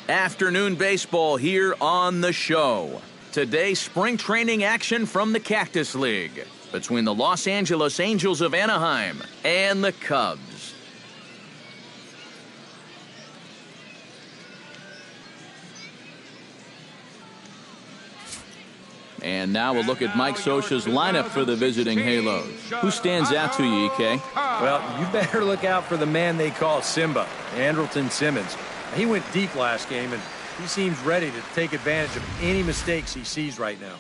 Afternoon baseball here on the show. Today, spring training action from the Cactus League between the Los Angeles Angels of Anaheim and the Cubs. And now we'll look at Mike Scioscia's lineup for the visiting Halos. Who stands out to you, EK? Well, you better look out for the man they call Simba, Andrelton Simmons. He went deep last game, and he seems ready to take advantage of any mistakes he sees right now.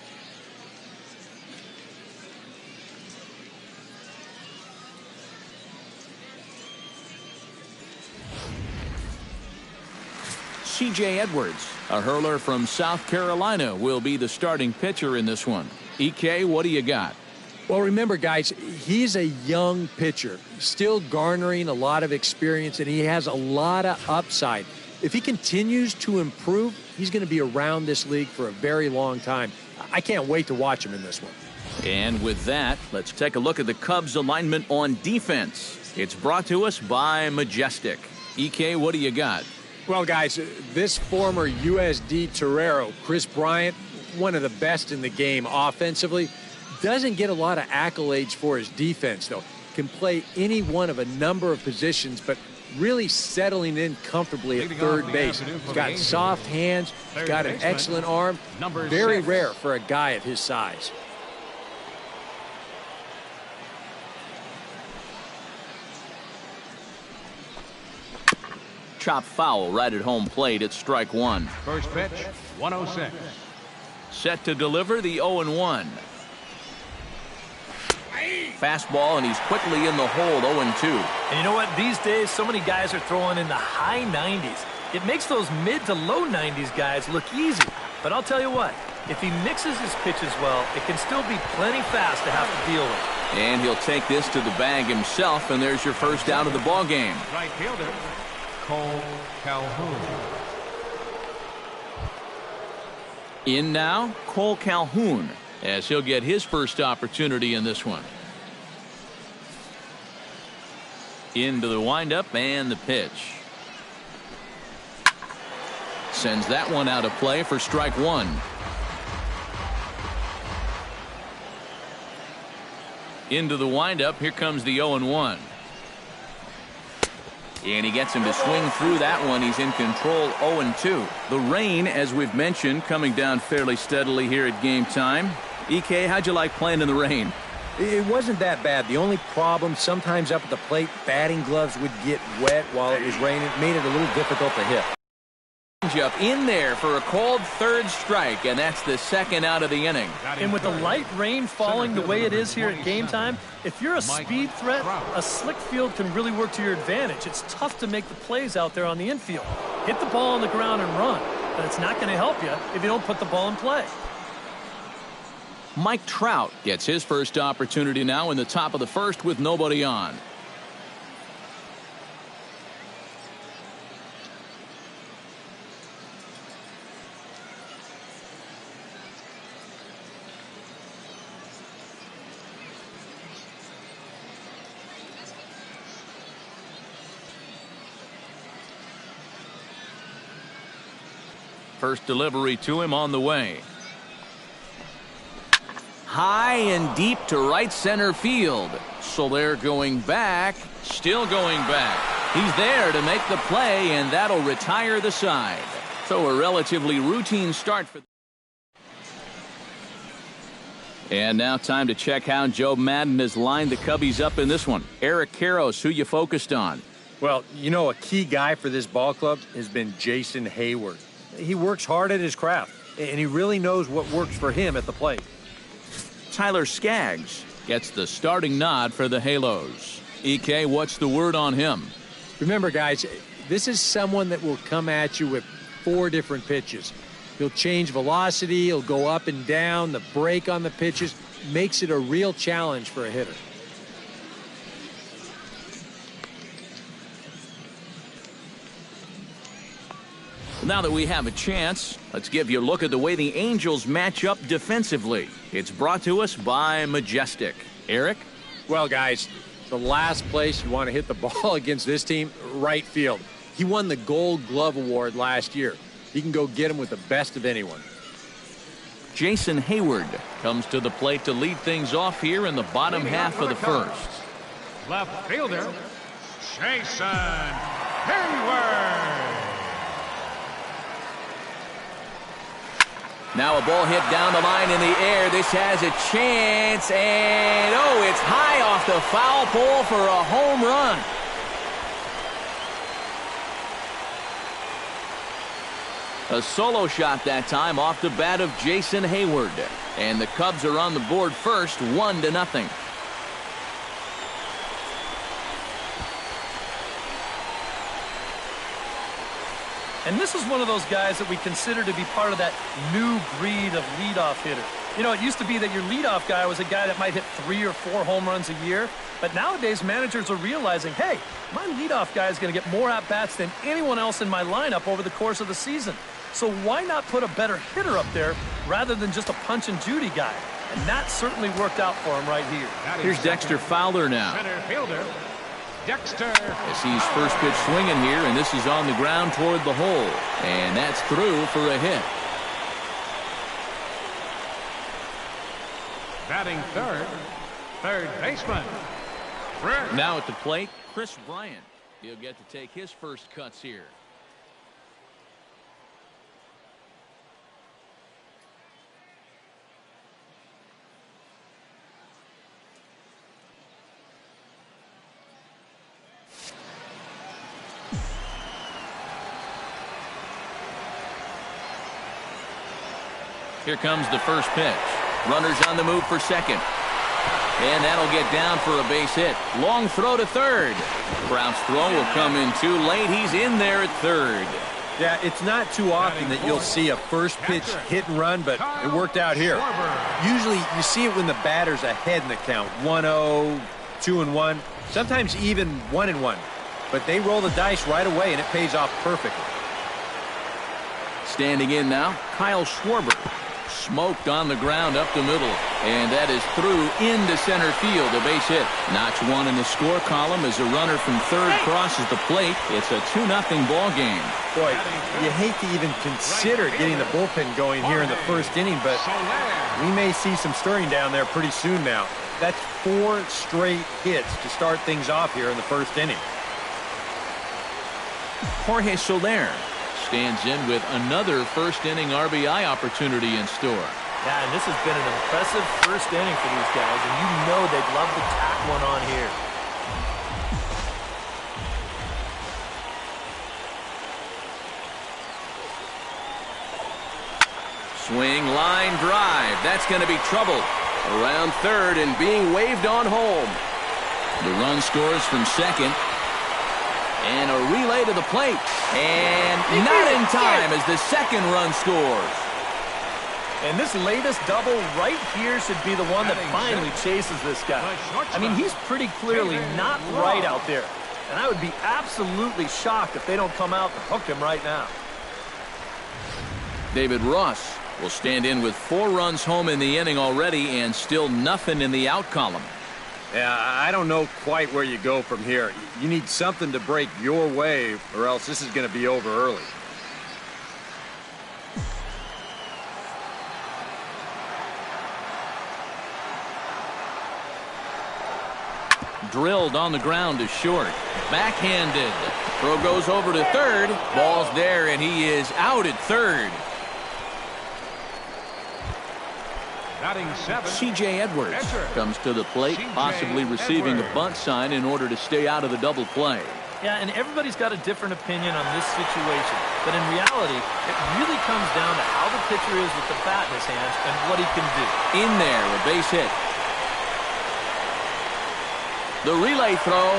C.J. Edwards, a hurler from South Carolina, will be the starting pitcher in this one. EK, what do you got? Well, remember, guys, he's a young pitcher, still garnering a lot of experience, and he has a lot of upside. If he continues to improve, he's going to be around this league for a very long time. I can't wait to watch him in this one. And with that, let's take a look at the Cubs alignment on defense. It's brought to us by Majestic. EK, what do you got? Well, guys, this former USD Torero, Chris Bryant, one of the best in the game offensively, doesn't get a lot of accolades for his defense, though. Can play any one of a number of positions, but really settling in comfortably at third base. He's got soft hands, he's got an excellent arm. Very rare for a guy of his size. Chop foul right at home plate at strike one. First pitch, 106. Set to deliver the 0-1. Fastball, and he's quickly in the hold, 0-2. And you know what? These days, so many guys are throwing in the high 90s. It makes those mid to low 90s guys look easy. But I'll tell you what, if he mixes his pitches well, it can still be plenty fast to have to deal with. And he'll take this to the bag himself, and there's your first out of the ball game. Right fielder, Cole Calhoun. In now, Cole Calhoun, as he'll get his first opportunity in this one. Into the windup and the pitch. Sends that one out of play for strike one. Into the windup. Here comes the 0-1. And he gets him to swing through that one. He's in control, 0-2. The rain, as we've mentioned, coming down fairly steadily here at game time. EK, how'd you like playing in the rain? It wasn't that bad. The only problem, sometimes up at the plate, batting gloves would get wet while it was raining. It made it a little difficult to hit. Up in there for a called third strike, and that's the second out of the inning. And with the light rain falling the way it is here at game time, if you're a speed threat, a slick field can really work to your advantage. It's tough to make the plays out there on the infield. Hit the ball on the ground and run, but it's not going to help you if you don't put the ball in play. Mike Trout gets his first opportunity now in the top of the first with nobody on. First delivery to him on the way. High and deep to right center field. So they're going back, still going back. He's there to make the play, and that'll retire the side. So a relatively routine start for. And now time to check how Joe Madden has lined the Cubbies up in this one. Eric Karros, who you focused on? Well, you know, a key guy for this ball club has been Jason Hayward. He works hard at his craft, and he really knows what works for him at the plate. Tyler Skaggs gets the starting nod for the Halos. EK, what's the word on him? Remember, guys, this is someone that will come at you with 4 different pitches. He'll change velocity, he'll go up and down, the break on the pitches makes it a real challenge for a hitter. Now that we have a chance, let's give you a look at the way the Angels match up defensively. It's brought to us by Majestic. Eric? Well, guys, the last place you want to hit the ball against this team, right field. He won the Gold Glove Award last year. He can go get them with the best of anyone. Jason Hayward comes to the plate to lead things off here in the bottom half of the first. Left fielder, Jason Hayward. Now a ball hit down the line in the air. This has a chance, and oh, it's high off the foul pole for a home run. A solo shot that time off the bat of Jason Hayward. And the Cubs are on the board first, 1-0. And this is one of those guys that we consider to be part of that new breed of leadoff hitter. You know, it used to be that your leadoff guy was a guy that might hit 3 or 4 home runs a year. But nowadays, managers are realizing, hey, my leadoff guy is going to get more at-bats than anyone else in my lineup over the course of the season. So why not put a better hitter up there rather than just a punch-and-Judy guy? And that certainly worked out for him right here. Here's Dexter Fowler now. Center fielder, Dexter. As he's first pitch swinging here, and this is on the ground toward the hole. And that's through for a hit. Batting third baseman. Now at the plate, Chris Bryant. He'll get to take his first cuts here. Here comes the first pitch. Runners on the move for second. And that'll get down for a base hit. Long throw to third. Kraft's throw will come in too late. He's in there at third. Yeah, it's not too often that you'll see a first pitch hit and run, but it worked out here. Usually you see it when the batter's ahead in the count. 1-0, 2-1, sometimes even 1-1. But they roll the dice right away, and it pays off perfectly. Standing in now, Kyle Schwarber. Smoked on the ground up the middle, and that is through into center field, a base hit. Notch one in the score column as a runner from third crosses the plate. It's a 2-0 ball game. Boy, you hate to even consider getting the bullpen going here in the first inning, but we may see some stirring down there pretty soon now. That's 4 straight hits to start things off here in the first inning. Jorge Soler stands in with another first inning RBI opportunity in store. Yeah, and this has been an impressive first inning for these guys, and you know they'd love to tack one on here. Swing, line drive. That's going to be trouble. Around third and being waved on home. The run scores from second. And a relay to the plate. And not in time as the second run scores. And this latest double right here should be the one that finally chases this guy. I mean, he's pretty clearly not right out there. And I would be absolutely shocked if they don't come out and hook him right now. David Ross will stand in with 4 runs home in the inning already and still nothing in the out column. Yeah, I don't know quite where you go from here. You need something to break your way, or else this is going to be over early. Drilled on the ground to short. Backhanded. Throw goes over to third. Ball's there, and he is out at third. C.J. Edwards comes to the plate, possibly receiving a bunt sign in order to stay out of the double play. Yeah, and everybody's got a different opinion on this situation. But in reality, it really comes down to how the pitcher is with the bat in his hands and what he can do. In there, a base hit. The relay throw,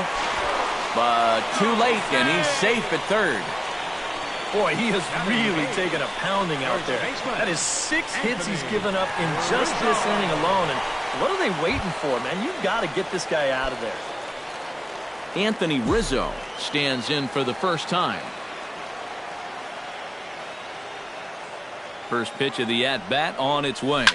but too late, and he's safe at third. Boy, he has really taken a pounding out there. That is 6 hits he's given up in just this inning alone. And what are they waiting for, man? You've got to get this guy out of there. Anthony Rizzo stands in for the first time. First pitch of the at-bat on its way.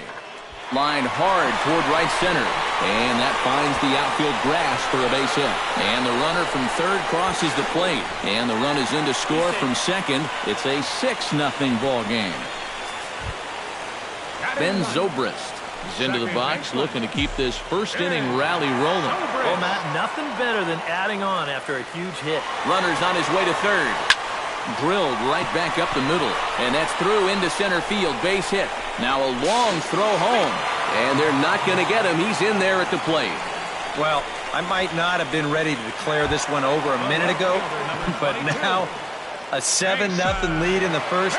Line hard toward right center. And that finds the outfield grass for a base hit. And the runner from third crosses the plate. And the run is in to score from second. It's a 6-0 ball game. Ben Zobrist is into the box, looking to keep this first inning rally rolling. Well, Matt, nothing better than adding on after a huge hit. Runner's on his way to third. Drilled right back up the middle. And that's through into center field. Base hit. Now a long throw home. And they're not going to get him. He's in there at the plate. Well, I might not have been ready to declare this one over a minute ago, but now a 7-0 lead in the first.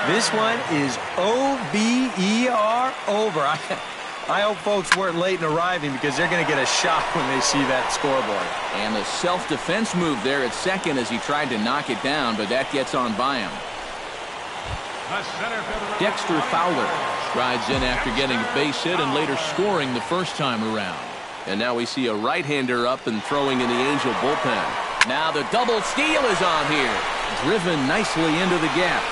This one is O-V-E-R, over. I hope folks weren't late in arriving because they're going to get a shock when they see that scoreboard. And the self-defense move there at second as he tried to knock it down, but that gets on by him. Dexter Fowler strides in after getting a base hit and later scoring the first time around. And now we see a right-hander up and throwing in the Angel bullpen. Now the double steal is on here. Driven nicely into the gap.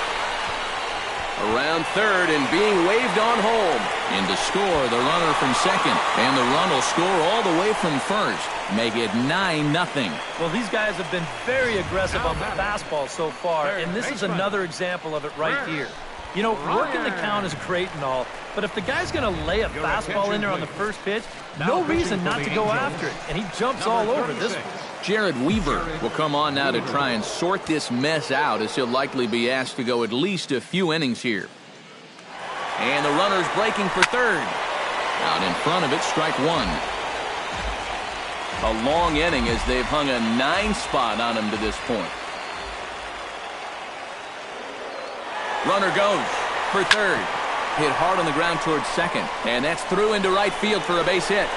Around third and being waved on home. In to score the runner from second. And the run will score all the way from first. Make it 9-0. Well, these guys have been very aggressive on the fastball so far, and this is another example of it right here. You know, working the count is great and all, but if the guy's going to lay a fastball in there on the first pitch, no reason not to go after it, and he jumps all over this one. Jared Weaver will come on now to try and sort this mess out, as he'll likely be asked to go at least a few innings here. And the runner's breaking for third. Out in front of it, strike one. A long inning as they've hung a 9 spot on him to this point. Runner goes for third. Hit hard on the ground towards second. And that's through into right field for a base hit.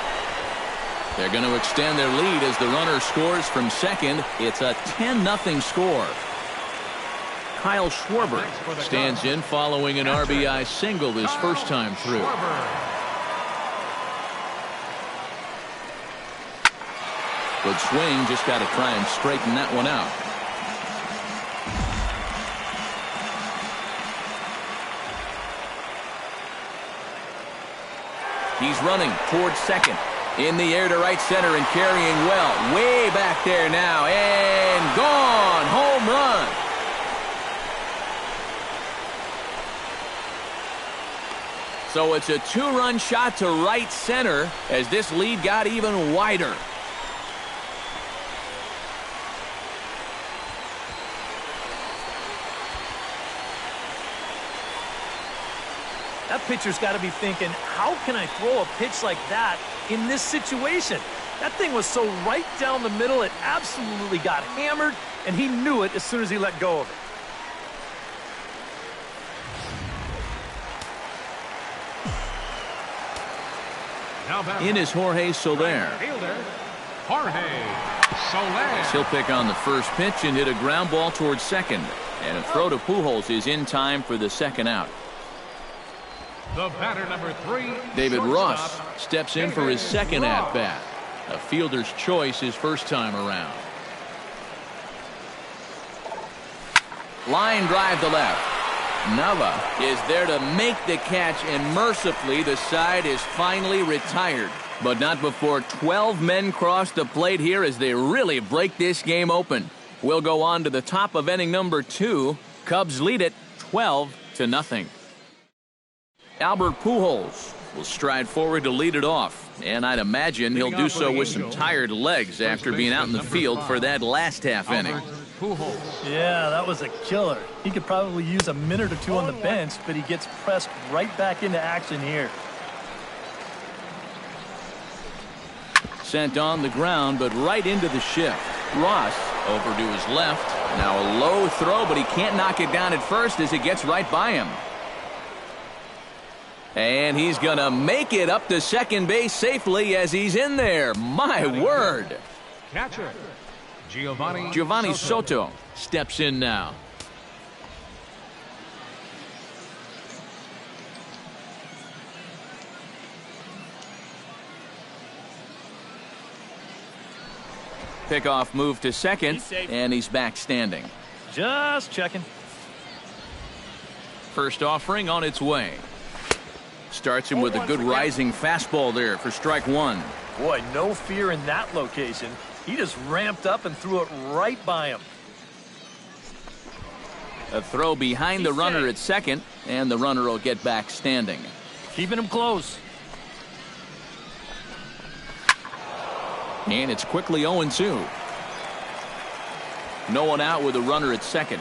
They're going to extend their lead as the runner scores from second. It's a 10-0 score. Kyle Schwarber stands in following an RBI single his first time through. Good swing, just got to try and straighten that one out. He's running towards second. In the air to right center and carrying well. Way back there now. And gone. Home run. So it's a 2-run shot to right center as this lead got even wider. That pitcher's got to be thinking, how can I throw a pitch like that in this situation? That thing was so right down the middle, it absolutely got hammered, and he knew it as soon as he let go of it. In is Jorge Soler. He'll pick on the first pitch and hit a ground ball towards second. And a throw to Pujols is in time for the second out. The batter, number 3, David Ross steps in for his second at-bat. A fielder's choice his first time around. Line drive to left. Nava is there to make the catch, and mercifully the side is finally retired. But not before 12 men cross the plate here as they really break this game open. We'll go on to the top of inning number 2. Cubs lead it 12-0. Albert Pujols will stride forward to lead it off, and I'd imagine he'll do so with some tired legs after being out in the field for that last half inning. Yeah, that was a killer. He could probably use a minute or two on the bench, but he gets pressed right back into action here. Sent on the ground, but right into the shift. Ross over to his left. Now a low throw, but he can't knock it down at first as it gets right by him. And he's going to make it up to second base safely as he's in there. My word. Catcher, Giovanni Soto steps in now. Pickoff move to second, and he's back standing. Just checking. First offering on its way. Starts him with a good rising fastball there for strike one. Boy, no fear in that location. He just ramped up and threw it right by him. A throw behind the runner at second, and the runner will get back standing. Keeping him close. And it's quickly 0-2. No one out with a runner at second.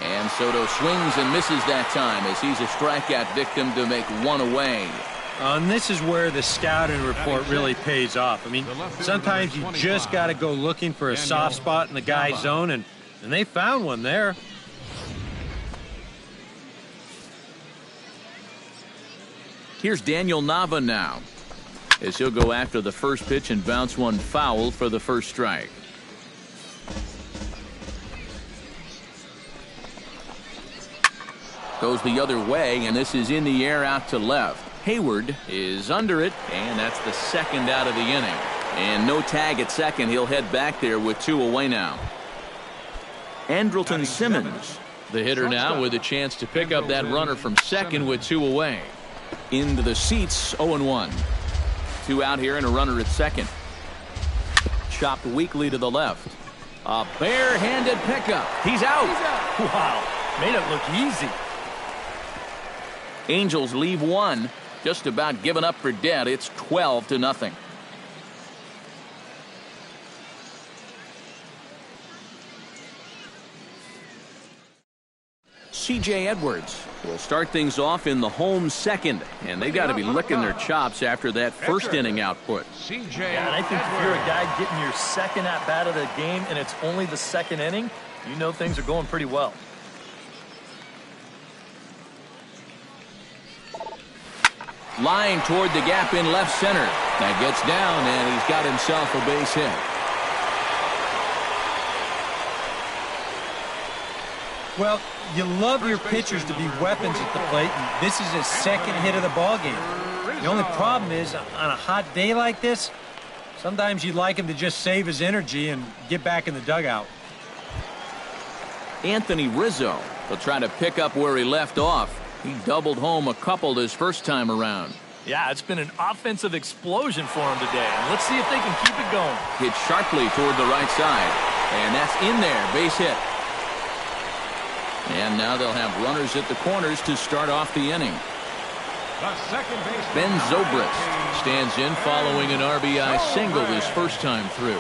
And Soto swings and misses that time as he's a strikeout victim to make one away. And this is where the scouting report really pays off. I mean, sometimes you just got to go looking for a soft spot in the guy's zone, and they found one there. Here's Daniel Nava now, as he'll go after the first pitch and bounce one foul for the first strike. Goes the other way, and this is in the air out to left. Hayward is under it, and that's the second out of the inning. And no tag at second. He'll head back there with two away now. Andrelton Simmons, the hitter now, with a chance to pick up that runner from second with two away. Into the seats, 0-1. Two out here and a runner at second. Chopped weakly to the left. A barehanded pickup. He's out. Wow, made it look easy. Angels leave one, just about given up for dead. It's 12-0. C.J. Edwards will start things off in the home second, and they got to be licking their chops after that first inning output. Yeah, and I think if you're a guy getting your second at bat of the game and it's only the second inning, you know things are going pretty well. Line toward the gap in left center. That gets down, and he's got himself a base hit. Well, you love your pitchers to be weapons at the plate, and this is his second hit of the ball game. The only problem is, on a hot day like this, sometimes you'd like him to just save his energy and get back in the dugout. Anthony Rizzo will try to pick up where he left off. He doubled home a couple his first time around. Yeah, it's been an offensive explosion for him today. And let's see if they can keep it going. Hit sharply toward the right side. And that's in there. Base hit. And now they'll have runners at the corners to start off the inning. Ben Zobrist stands in following an RBI single his first time through.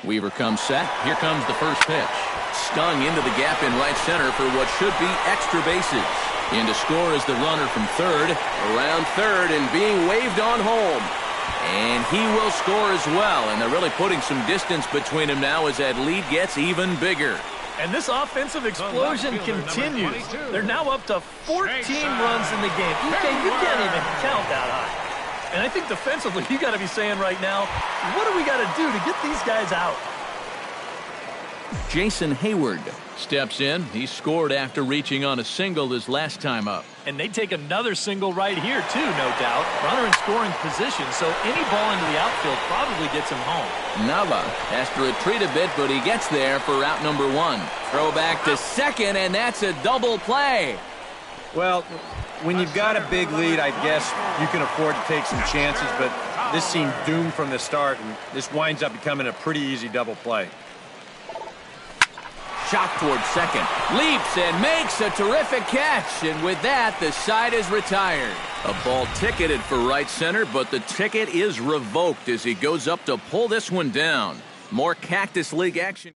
Weaver comes set. Here comes the first pitch. Stung into the gap in right center for what should be extra bases. In to score is the runner from third. Around third and being waved on home. And he will score as well. And they're really putting some distance between them now as that lead gets even bigger. And this offensive explosion continues. They're now up to 14 runs in the game. You can't even count that high. And I think defensively, you got to be saying right now, what do we got to do to get these guys out? Jason Hayward steps in. He scored after reaching on a single his last time up. And they take another single right here, too, no doubt. Runner in scoring position, so any ball into the outfield probably gets him home. Nava has to retreat a bit, but he gets there for route number one. Throw back to second, and that's a double play. Well, when you've got a big lead, I guess you can afford to take some chances, but this seemed doomed from the start, and this winds up becoming a pretty easy double play. Shot towards second. Leaps and makes a terrific catch, and with that, the side is retired. A ball ticketed for right center, but the ticket is revoked as he goes up to pull this one down. More Cactus League action.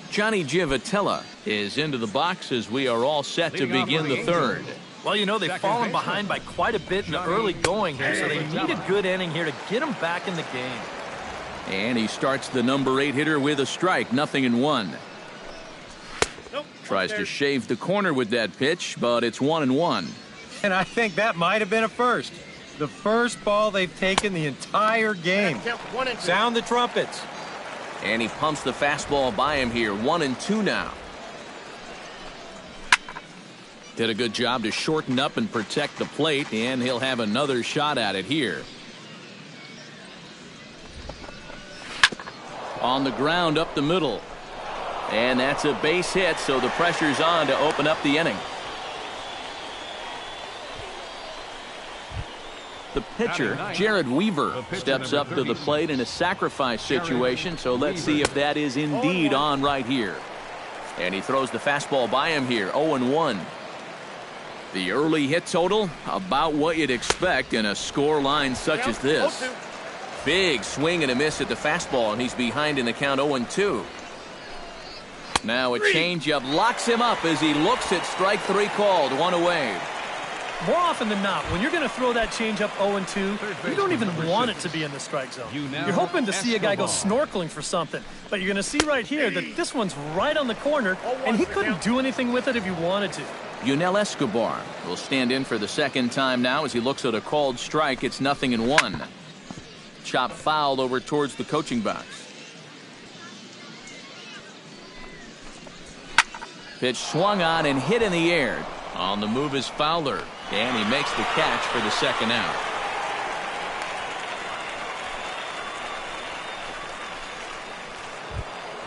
Johnny Giavotella is into the box as we are all set to begin the third. Well, you know, they've fallen behind by quite a bit in the early going here, so they need a good inning here to get them back in the game. And he starts the number 8 hitter with a strike, 0-1. Tries to shave the corner with that pitch, but it's 1-1. And I think that might have been a first. The first ball they've taken the entire game. Sound the trumpets. And he pumps the fastball by him here. 1-2 now. Did a good job to shorten up and protect the plate, and he'll have another shot at it here. On the ground up the middle. And that's a base hit, so the pressure's on to open up the inning. The pitcher, Jared Weaver, steps up to the plate in a sacrifice situation, so let's see if that is indeed on right here. And he throws the fastball by him here, 0-1. The early hit total, about what you'd expect in a score line such as this. Big swing and a miss at the fastball, and he's behind in the count 0-2. Now a changeup locks him up as he looks at strike 3 called, 1 away. More often than not, when you're going to throw that changeup 0-2, you don't even want it to be in the strike zone. You're hoping to see a guy go snorkeling for something, but you're going to see right here that this one's right on the corner, and he couldn't do anything with it if he wanted to. Yunel Escobar will stand in for the second time now as he looks at a called strike. It's 0-1. Chop foul over towards the coaching box. Pitch swung on and hit in the air. On the move is Fowler, and he makes the catch for the second out.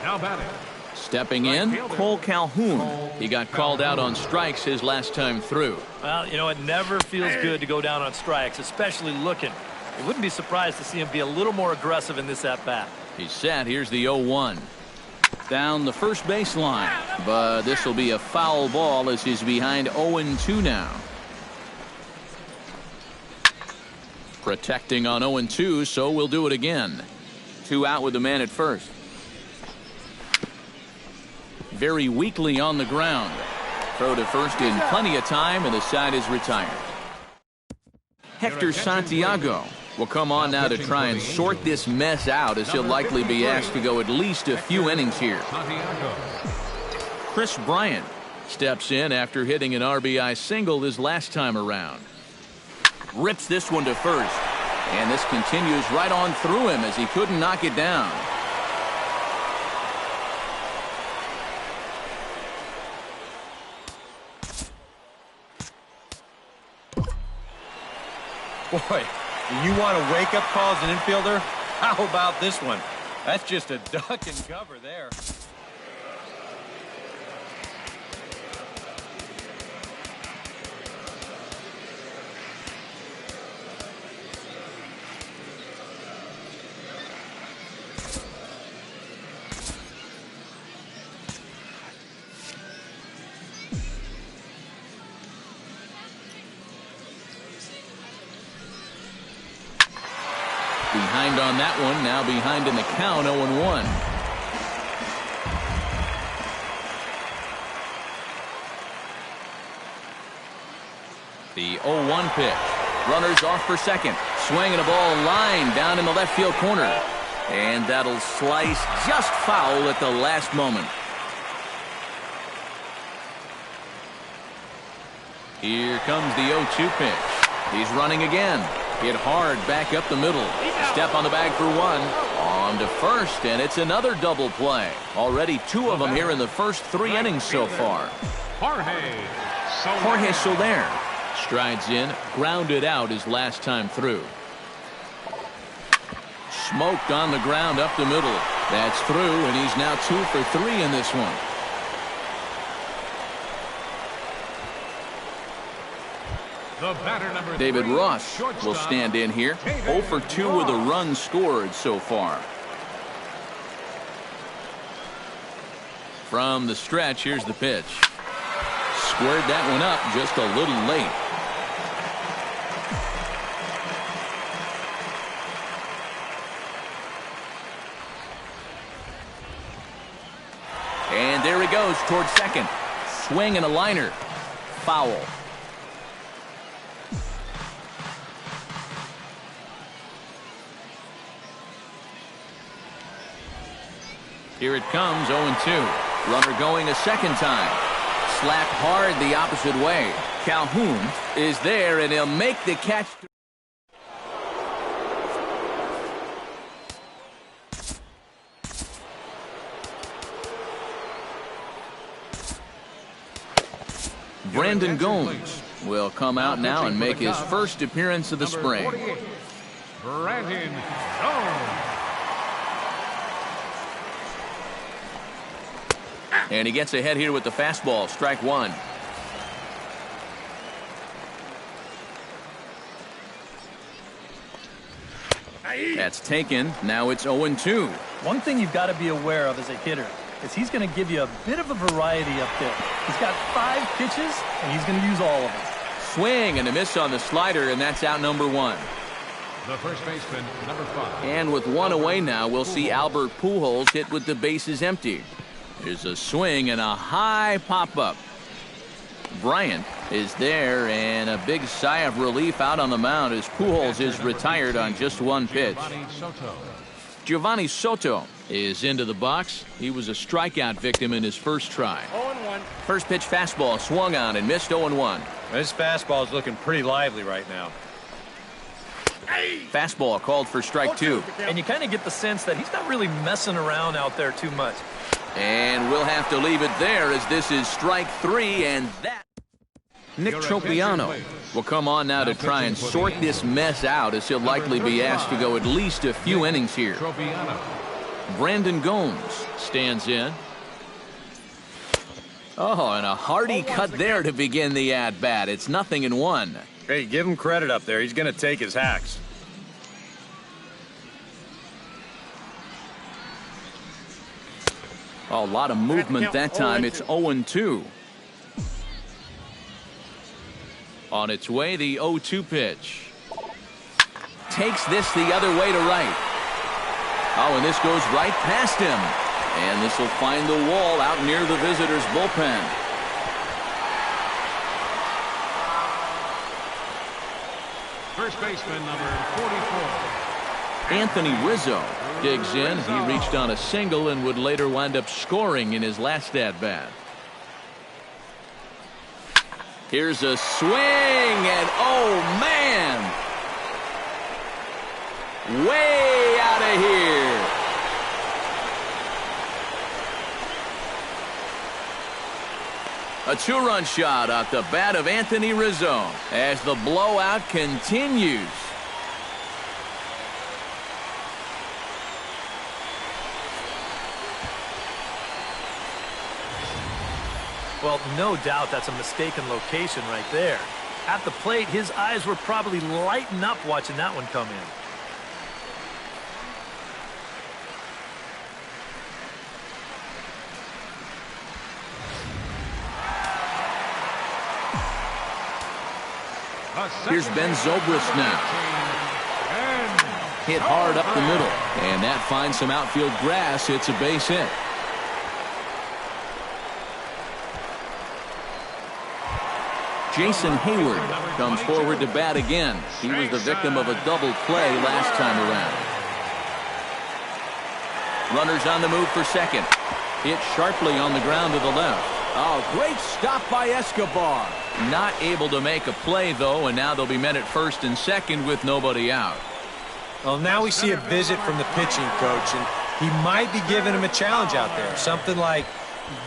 Now batting. Stepping in, Cole Calhoun. He got called out on strikes his last time through. Well, you know, it never feels good to go down on strikes, especially looking. You wouldn't be surprised to see him be a little more aggressive in this at-bat. He's set. Here's the 0-1. Down the first baseline, but this will be a foul ball as he's behind 0-2 now. Protecting on 0-2, so we'll do it again. 2 out with the man at first. Very weakly on the ground. Throw to first in plenty of time, and the side is retired. Hector Santiago will come on now to try and sort this mess out, as he'll likely be asked to go at least a few innings here. Chris Bryant steps in after hitting an RBI single his last time around. Rips this one to first, and this continues right on through him as he couldn't knock it down. Boy, do you want a wake-up call as an infielder? How about this one? That's just a duck and cover there. Behind on that one, now behind in the count, 0-1. The 0-1 pitch. Runners off for second. Swinging a ball line down in the left field corner. And that'll slice just foul at the last moment. Here comes the 0-2 pitch. He's running again. Hit hard back up the middle. Step on the bag for 1. On to first, and it's another double play. Already 2 of them here in the first 3 innings so far. Jorge Soler strides in, grounded out his last time through. Smoked on the ground up the middle. That's through, and he's now 2 for 3 in this one. David Ross will stand in here. 0 for 2 with a run scored so far. From the stretch, here's the pitch. Squared that one up just a little late. And there he goes towards second. Swing and a liner. Foul. Here it comes, 0-2. Runner going a second time. Slapped hard the opposite way. Calhoun is there, and he'll make the catch. Brandon Gomes will come out now and make his first appearance of the spring. Brandon Gomes. And he gets ahead here with the fastball. Strike one. That's taken. Now it's 0-2. One thing you've got to be aware of as a hitter is he's going to give you a bit of a variety up there. He's got 5 pitches, and he's going to use all of them. Swing and a miss on the slider, and that's out number 1. The first baseman, number 5. And with 1 away now, we'll see Albert Pujols hit with the bases empty. There's a swing and a high pop-up. Bryant is there, and a big sigh of relief out on the mound as Pujols is retired on just 1 pitch. Giovanni Soto is into the box. He was a strikeout victim in his first try. 0-1. First pitch fastball swung on and missed. 0-1. This fastball is looking pretty lively right now. Fastball called for strike 2. And you kind of get the sense that he's not really messing around out there too much. And we'll have to leave it there as this is strike 3, and that. Nick Tropiano will come on now to try and sort this mess out as he'll likely be asked to go at least a few innings here. Brandon Gomes stands in. Oh, and a hearty cut there to begin the at-bat. It's 0-1. Hey, give him credit up there. He's going to take his hacks. Oh, a lot of movement that time. It's 0-2. On its way, the 0-2 pitch. Takes this the other way to right. Oh, and this goes right past him. And this will find the wall out near the visitors' bullpen. First baseman, number 44. Anthony Rizzo digs in. He reached on a single and would later wind up scoring in his last at-bat. Here's a swing, and oh, man! Way out of here. A 2-run shot off the bat of Anthony Rizzo as the blowout continues. Well, no doubt that's a mistaken location right there. At the plate, his eyes were probably lighting up watching that one come in. Here's Ben Zobrist now. Hit hard up the middle, and that finds some outfield grass. It's a base hit. Jason Hayward comes forward to bat again. He was the victim of a double play last time around. Runners on the move for second. Hit sharply on the ground to the left. Oh, great stop by Escobar. Not able to make a play, though, and now they'll be men at first and second with nobody out. Well, now we see a visit from the pitching coach, and he might be giving him a challenge out there. Something like,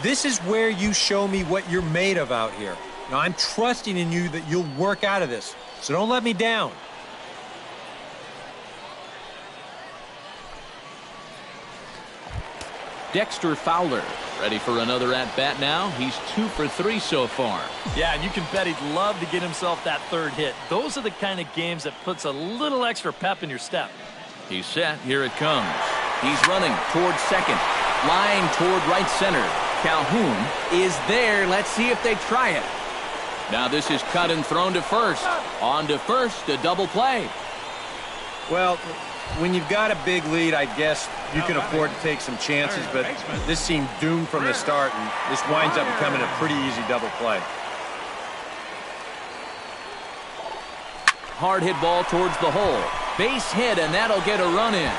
this is where you show me what you're made of out here. Now, I'm trusting in you that you'll work out of this, so don't let me down. Dexter Fowler ready for another at-bat now. He's 2 for 3 so far. Yeah, and you can bet he'd love to get himself that 3rd hit. Those are the kind of games that puts a little extra pep in your step. He's set. Here it comes. He's running toward second. Line toward right center. Calhoun is there. Let's see if they try it. Now this is cut and thrown to first. On to first, a double play. Well, when you've got a big lead, I guess you can afford to take some chances, but this seemed doomed from the start, and this winds up becoming a pretty easy double play. Hard hit ball towards the hole. Base hit, and that'll get a run in.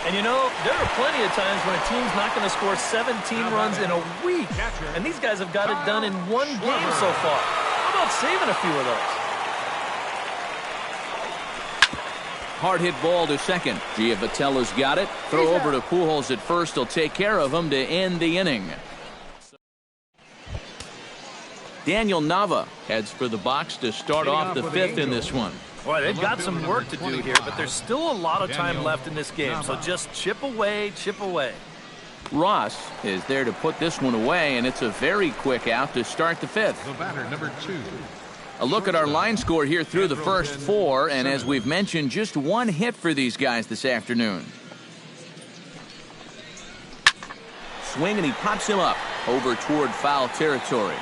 And you know, there are plenty of times when a team's not going to score 17 runs in a week. And these guys have got it done in one game so far. How about saving a few of those? Hard hit ball to second. Giavatella's got it. Throw over to Pujols at first. He'll take care of him to end the inning. Daniel Nava heads for the box to start off the 5th in this one. Boy, they've got some work to do here, but there's still a lot of time left in this game, so just chip away, chip away. Ross is there to put this one away, and it's a very quick out to start the fifth. The batter, number 2. A look at our line score here through the first 4, and as we've mentioned, just 1 hit for these guys this afternoon. Swing, and he pops him up over toward foul territory.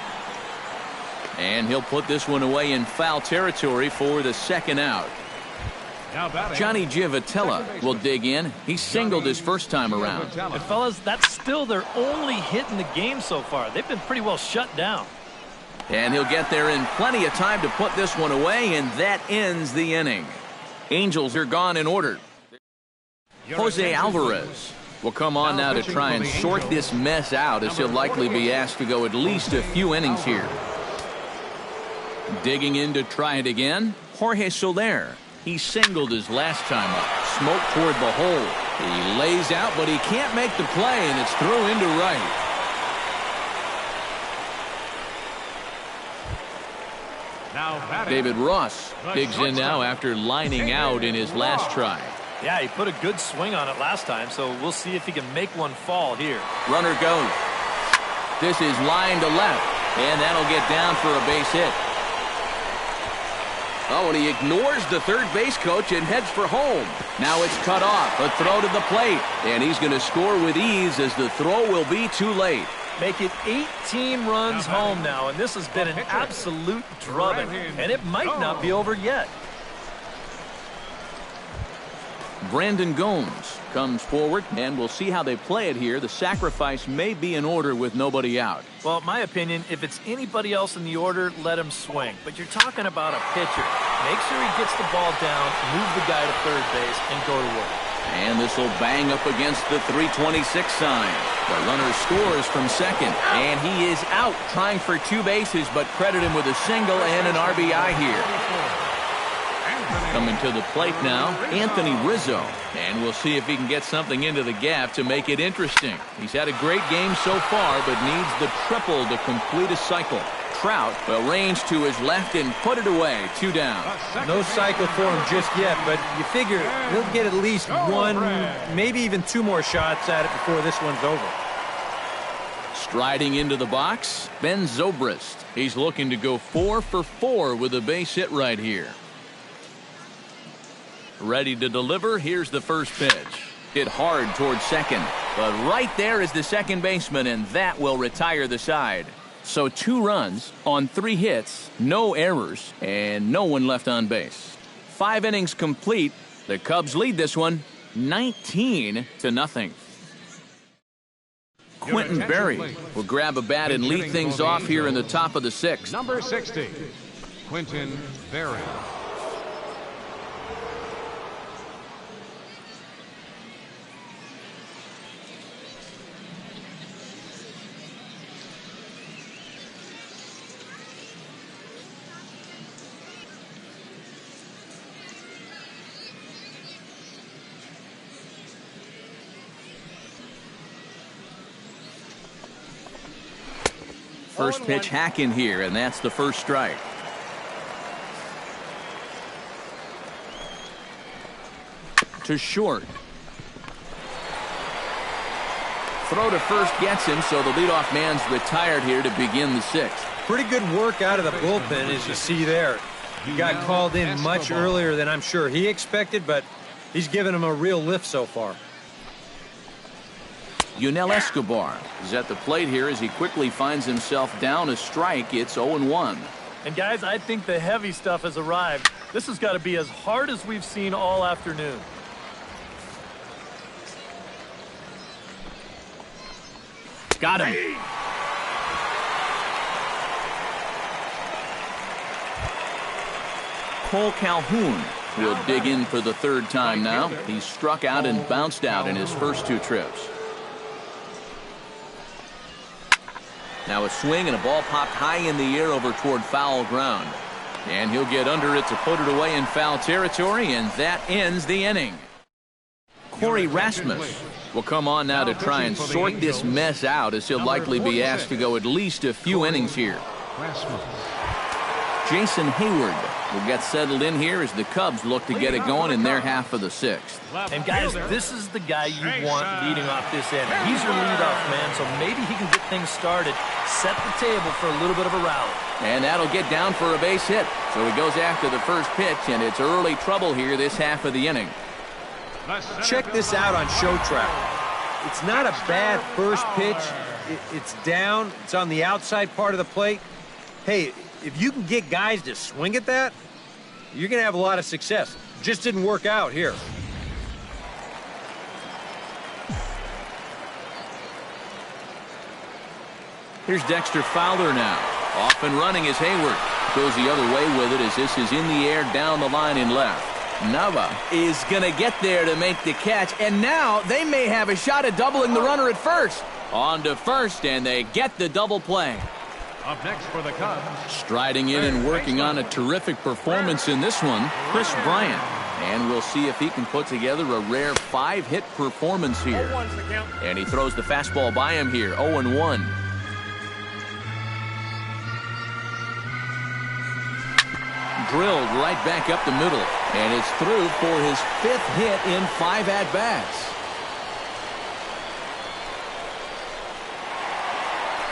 And he'll put this one away in foul territory for the second out. Johnny Giavotella will dig in. He singled his first time around. And fellas, that's still their only hit in the game so far. They've been pretty well shut down. And he'll get there in plenty of time to put this one away, and that ends the inning. Angels are gone in order. Jose Alvarez will come on now to try and sort this mess out, as he'll likely be asked to go at least a few innings here. Digging in to try it again, Jorge Soler. He singled his last time up. Smoke toward the hole. He lays out, but he can't make the play, and it's thrown into right. David Ross digs in now after lining out in his last try. Yeah, he put a good swing on it last time, so we'll see if he can make one fall here. Runner goes. This is line to left, and that'll get down for a base hit. Oh, and he ignores the third base coach and heads for home. Now it's cut off. A throw to the plate, and he's going to score with ease as the throw will be too late. Make it 18 runs home now, and this has been an absolute drubbing, and it might not be over yet. Brandon Gomes comes forward, and we'll see how they play it here. The sacrifice may be in order with nobody out. Well, in my opinion, if it's anybody else in the order, let him swing. But you're talking about a pitcher. Make sure he gets the ball down, move the guy to third base, and go to work. And this will bang up against the 326 sign. The runner scores from second, and he is out trying for 2 bases, but credit him with a single and an RBI here. Coming to the plate now, Anthony Rizzo, and we'll see if he can get something into the gap to make it interesting. He's had a great game so far, but needs the triple to complete a cycle. Trout will range to his left and put it away. 2 down. No cycle for him just yet, but you figure he'll get at least 1, maybe even 2 more shots at it before this one's over. Striding into the box, Ben Zobrist. He's looking to go 4 for 4 with a base hit right here. Ready to deliver. Here's the first pitch. Hit hard towards second, but right there is the second baseman, and that will retire the side. So 2 runs on 3 hits, no errors, and no one left on base. 5 innings complete. The Cubs lead this one 19-0. Quentin Berry will grab a bat and lead things off here in the top of the 6th. Number 60, Quentin Berry. First pitch hack in here, and that's the first strike. To short. Throw to first gets him, so the leadoff man's retired here to begin the 6th. Pretty good work out of the bullpen, as you see there. He got called in much earlier than I'm sure he expected, but he's given him a real lift so far. Yunel Escobar is at the plate here as he quickly finds himself down a strike. It's 0-1. And guys, I think the heavy stuff has arrived. This has got to be as hard as we've seen all afternoon. Got him. Cole Calhoun will dig in for the 3rd time now. He's struck out and bounced out in his first 2 trips. Now a swing and a ball popped high in the air over toward foul ground. And he'll get under it to put it away in foul territory, and that ends the inning. Corey Rasmus will come on now to try and sort this mess out, as he'll likely be asked to go at least a few innings here. Jason Hayward will get settled in here as the Cubs look to get it going in their half of the sixth. And guys, this is the guy you want leading off this inning. He's your leadoff man, so maybe he can get things started, set the table for a little bit of a rally. And that'll get down for a base hit. So he goes after the first pitch, and it's early trouble here this half of the inning. Check this out on Show Track. It's not a bad first pitch. It's down. It's on the outside part of the plate. Hey, if you can get guys to swing at that, you're going to have a lot of success. Just didn't work out here. Here's Dexter Fowler now. Off and running is Hayward. Goes the other way with it as this is in the air down the line in left. Nava is going to get there to make the catch, and now they may have a shot at doubling the runner at first. On to first, and they get the double play. Up next for the Cubs. Striding in and working on a terrific performance in this one, Chris Bryant. And we'll see if he can put together a rare 5-hit performance here. And he throws the fastball by him here, 0-1. Drilled right back up the middle, and it's through for his 5th hit in 5 at-bats.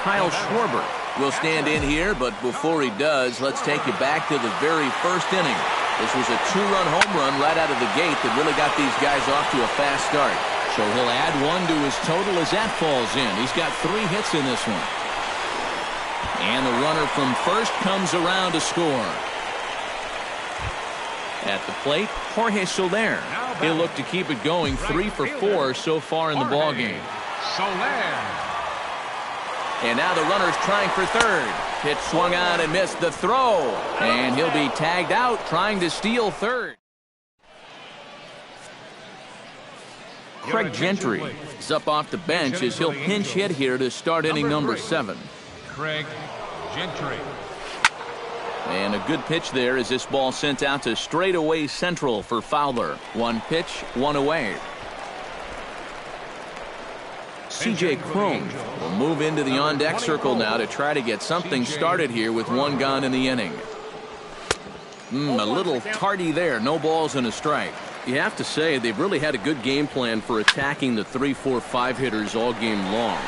Kyle Schwarber will stand in here, but before he does, let's take you back to the very first inning. This was a 2-run home run right out of the gate that really got these guys off to a fast start. So he'll add 1 to his total as that falls in. He's got 3 hits in this one. And the runner from first comes around to score. At the plate, Jorge Soler. He'll look to keep it going 3 for 4 so far in the ballgame. Soler. And now the runner's trying for third. Pitch swung on and missed the throw. And he'll be tagged out trying to steal third. Craig Gentry is up off the bench as he'll pinch hit here to start inning number 7. Craig Gentry. And a good pitch there as this ball sent out to straightaway central for Fowler. 1 pitch, 1 away. C.J. Cron will move into the on-deck circle now to try to get something started here with 1 gone in the inning. A little tardy there. No balls and a strike. You have to say they've really had a good game plan for attacking the 3, 4, 5 hitters all game long.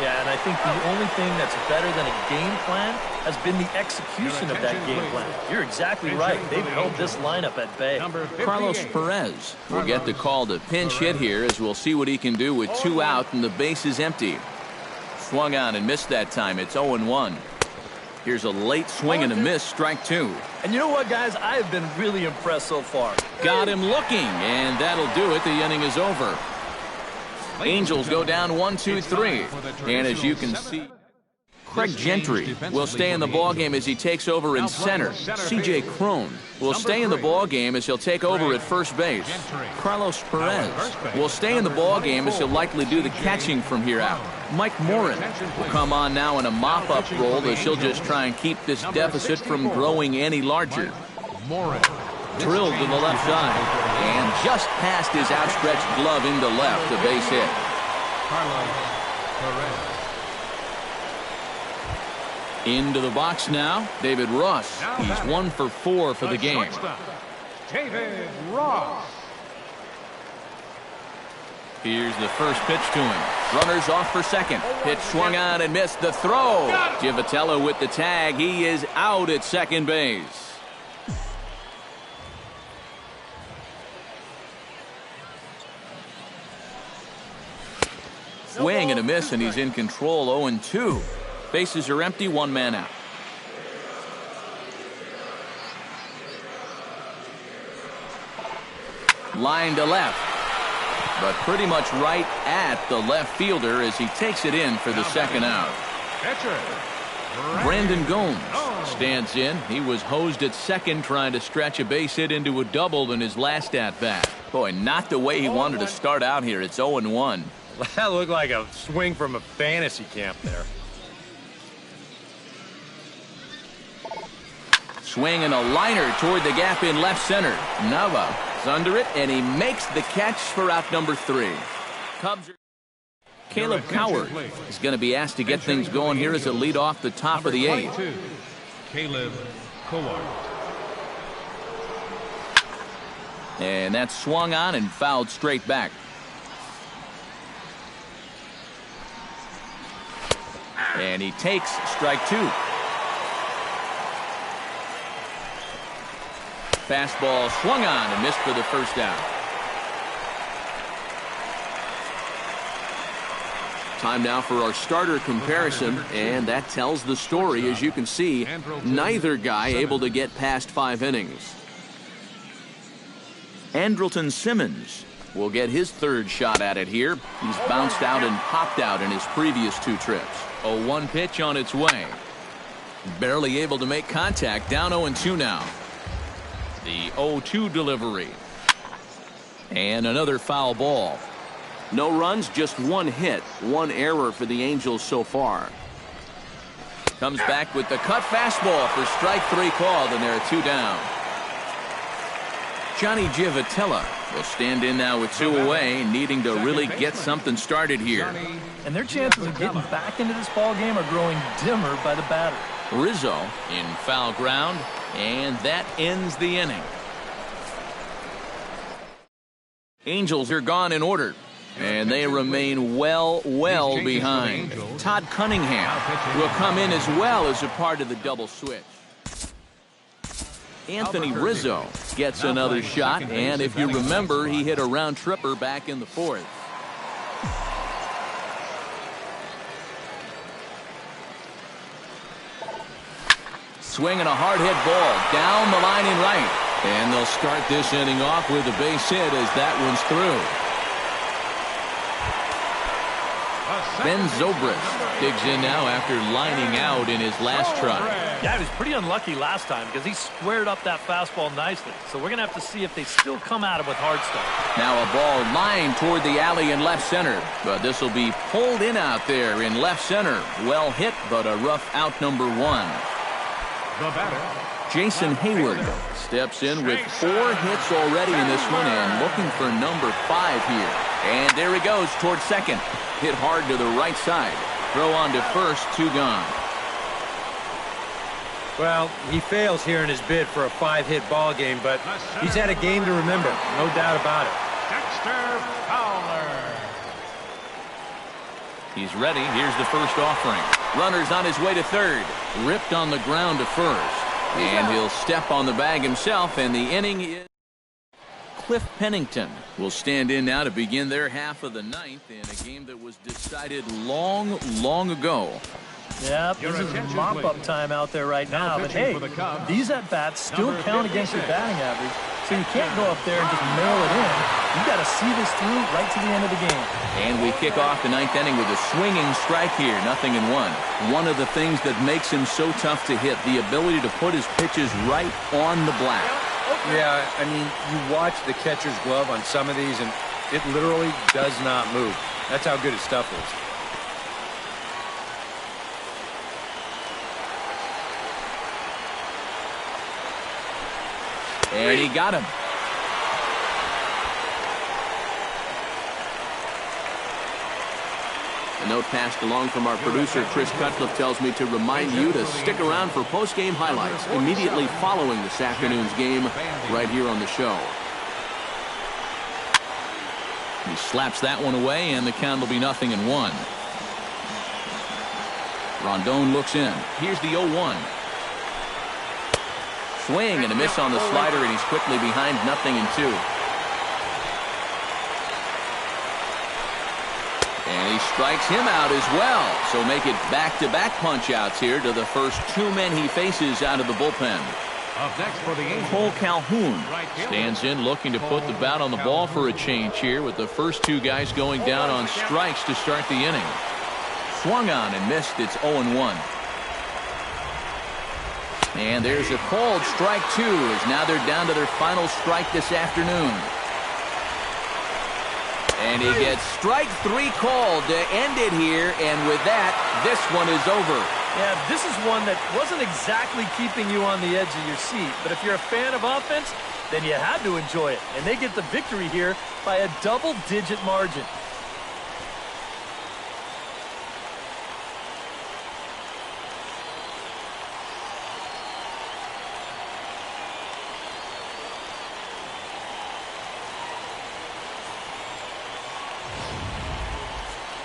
Yeah, and I think the only thing that's better than a game plan has been the execution of that game plan. You're exactly right. They've held this lineup at bay. Carlos Perez will get the call to pinch hit here as we'll see what he can do with 2 out and the base is empty. Swung on and missed that time. It's 0-1. Here's a late swing and a miss, strike 2. And you know what, guys? I have been really impressed so far. Got him looking, and that'll do it. The inning is over. Angels go down 1, 2, 3. And as you can see, Craig Gentry will stay in the ballgame as he takes over in center. C.J. Cron will stay in the ballgame as he'll take over at first base. Carlos Perez will stay in the ballgame as he'll likely do the catching from here out. Mike Morin will come on now in a mop-up role as he'll just try and keep this deficit from growing any larger. Drilled to the left side, and just past his outstretched glove into left, a base hit. Into the box now, David Ross. He's 1 for 4 for the game. David Ross. Here's the first pitch to him. Runners off for second. Pitch swung on and missed the throw. Givatello with the tag. He is out at second base. Swing and a miss, and he's in control. 0-2. Bases are empty, 1 man out. Line to left, but pretty much right at the left fielder as he takes it in for the second out. Brandon Gomes stands in. He was hosed at second trying to stretch a base hit into a double in his last at-bat. Boy, not the way he wanted to start out here. It's 0-1. That looked like a swing from a fantasy camp there. Swing and a liner toward the gap in left center. Nava is under it, and he makes the catch for out number 3. Cubs are... Caleb Coward is going to be asked to get things going here as a lead off the top of the 8th. Caleb Cowart. And that's swung on and fouled straight back. And he takes strike 2. Fastball swung on and missed for the first out. Time now for our starter comparison, and that tells the story. As you can see, neither guy able to get past 5 innings. Andrelton Simmons will get his 3rd shot at it here. He's bounced out and popped out in his previous 2 trips. 0-1 pitch on its way. Barely able to make contact. Down 0-2 now. The 0-2 delivery. And another foul ball. No runs, just 1 hit. 1 error for the Angels so far. Comes back with the cut fastball for strike 3 called, and there are 2 down. Johnny Givotella will stand in now with 2 away, needing to really get something started here. And their chances of getting back into this ball game are growing dimmer by the batter. Rizzo in foul ground, and that ends the inning. Angels are gone in order, and they remain well behind. Todd Cunningham will come in as well as a part of the double switch. Anthony Rizzo gets another shot, and if you remember, he hit a round tripper back in the 4th. Swinging a hard hit ball down the line in right, and they'll start this inning off with a base hit as that one's through. Ben Zobrist digs in now after lining out in his last try. Yeah, he was pretty unlucky last time because he squared up that fastball nicely. So we're going to have to see if they still come at it with hard stuff. Now a ball lined toward the alley in left center. But this will be pulled in out there in left center. Well hit, but a rough out number 1. The batter, Jason Hayward steps in with 4 hits already in this one and looking for number 5 here. And there he goes toward second. Hit hard to the right side. Throw on to first, 2 gone. Well, he fails here in his bid for a 5-hit ball game, but he's had a game to remember, no doubt about it. Dexter Fowler. He's ready. Here's the first offering. Runner's on his way to third. Ripped on the ground to first. And he'll step on the bag himself, and the inning is... Cliff Pennington will stand in now to begin their half of the 9th in a game that was decided long ago. Yep, this is mop-up time out there right now. But hey, these at-bats still count against your batting average, so you can't go up there and just mail it in. You got to see this through right to the end of the game. And we kick off the 9th inning with a swinging strike here, 0-1. One of the things that makes him so tough to hit, the ability to put his pitches right on the black. Yeah, I mean, you watch the catcher's glove on some of these, and it literally does not move. That's how good his stuff is. And he got him. A note passed along from our producer, Chris Cutcliffe, tells me to remind you to stick around for post-game highlights immediately following this afternoon's game right here on the show. He slaps that one away, and the count will be 0-1. Rondon looks in. Here's the 0-1. Swing and a miss on the slider, and he's quickly behind 0-2. And he strikes him out as well. So make it back-to-back punch-outs here to the first 2 men he faces out of the bullpen. Up next for the Angels, Cole Calhoun stands in looking to put the bat on the ball for a change here with the first 2 guys going down on strikes to start the inning. Swung on and missed. It's 0-1. And there's a called strike 2 as now they're down to their final strike this afternoon. And he gets strike 3 called to end it here, and with that, this one is over. Yeah, this is one that wasn't exactly keeping you on the edge of your seat, but if you're a fan of offense, then you had to enjoy it. And they get the victory here by a double-digit margin.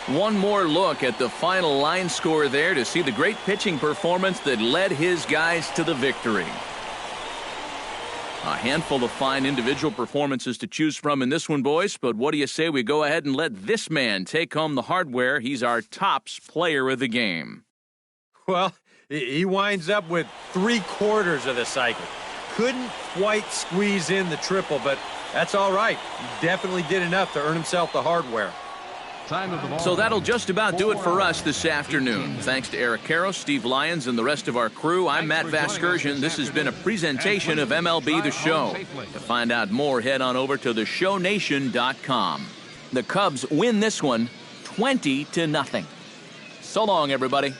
One more look at the final line score there to see the great pitching performance that led his guys to the victory. A handful of fine individual performances to choose from in this one, boys, but what do you say we go ahead and let this man take home the hardware? He's our tops player of the game. Well, he winds up with 3/4 of the cycle. Couldn't quite squeeze in the triple, but that's all right. He definitely did enough to earn himself the hardware. So that'll just about do it for us this afternoon. Thanks to Eric Karros, Steve Lyons, and the rest of our crew. I'm Matt Vasgersian. This has been a presentation of MLB The Show. To find out more, head on over to theshownation.com. The Cubs win this one 20-0. So long, everybody.